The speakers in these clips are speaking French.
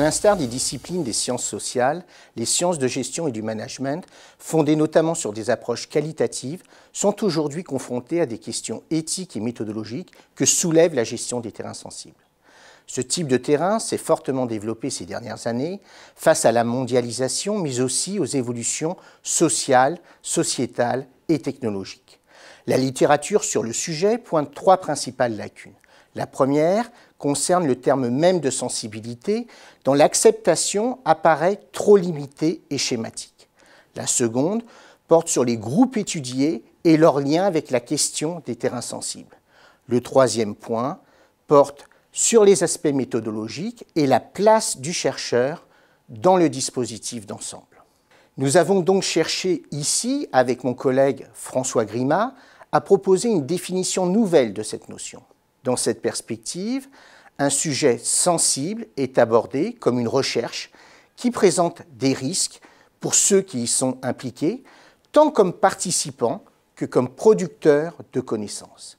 l'instar des disciplines des sciences sociales, les sciences de gestion et du management, fondées notamment sur des approches qualitatives, sont aujourd'hui confrontées à des questions éthiques et méthodologiques que soulève la gestion des terrains sensibles. Ce type de terrain s'est fortement développé ces dernières années face à la mondialisation, mais aussi aux évolutions sociales, sociétales et technologiques. La littérature sur le sujet pointe trois principales lacunes. La première concerne le terme même de sensibilité, dont l'acceptation apparaît trop limitée et schématique. La seconde porte sur les groupes étudiés et leur lien avec la question des terrains sensibles. Le troisième point porte sur les aspects méthodologiques et la place du chercheur dans le dispositif d'ensemble. Nous avons donc cherché ici, avec mon collègue François Grimat, à proposer une définition nouvelle de cette notion. Dans cette perspective, un sujet sensible est abordé comme une recherche qui présente des risques pour ceux qui y sont impliqués, tant comme participants que comme producteurs de connaissances.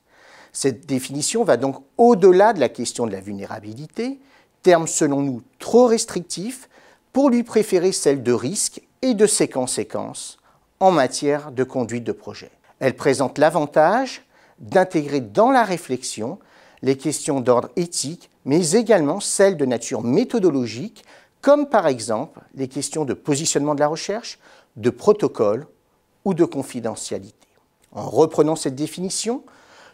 Cette définition va donc au-delà de la question de la vulnérabilité, terme selon nous trop restrictif, pour lui préférer celle de risque et de ses conséquences en matière de conduite de projet. Elle présente l'avantage d'intégrer dans la réflexion les questions d'ordre éthique, mais également celles de nature méthodologique, comme par exemple les questions de positionnement de la recherche, de protocole ou de confidentialité. En reprenant cette définition,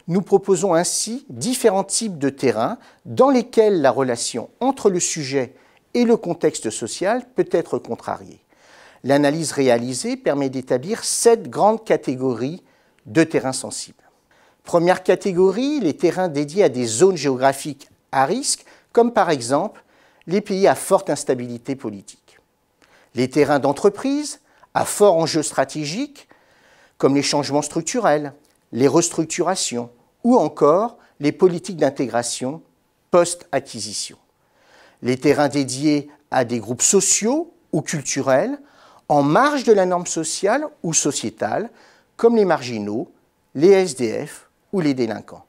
nous proposons ainsi différents types de terrains dans lesquels la relation entre le sujet et le contexte social peut être contrariée. L'analyse réalisée permet d'établir 7 grandes catégories de terrains sensibles. Première catégorie, les terrains dédiés à des zones géographiques à risque, comme par exemple les pays à forte instabilité politique. Les terrains d'entreprise à fort enjeu stratégique, comme les changements structurels, les restructurations ou encore les politiques d'intégration post-acquisition. Les terrains dédiés à des groupes sociaux ou culturels en marge de la norme sociale ou sociétale, comme les marginaux, les SDF ou les délinquants,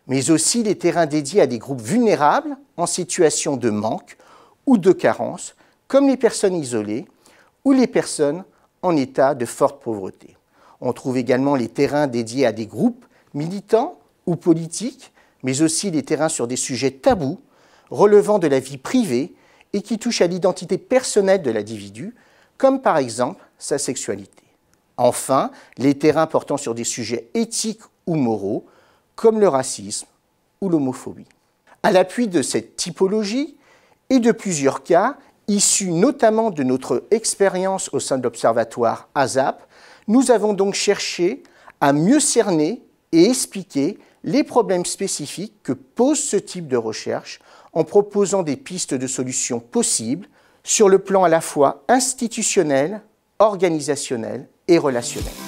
mais aussi les terrains dédiés à des groupes vulnérables en situation de manque ou de carence, comme les personnes isolées ou les personnes en état de forte pauvreté. On trouve également les terrains dédiés à des groupes militants ou politiques, mais aussi les terrains sur des sujets tabous, relevant de la vie privée et qui touchent à l'identité personnelle de l'individu, comme par exemple sa sexualité. Enfin, les terrains portant sur des sujets éthiques ou moraux, comme le racisme ou l'homophobie. À l'appui de cette typologie et de plusieurs cas, issus notamment de notre expérience au sein de l'Observatoire ASAP, nous avons donc cherché à mieux cerner et expliquer les problèmes spécifiques que pose ce type de recherche en proposant des pistes de solutions possibles sur le plan à la fois institutionnel, organisationnel et relationnel.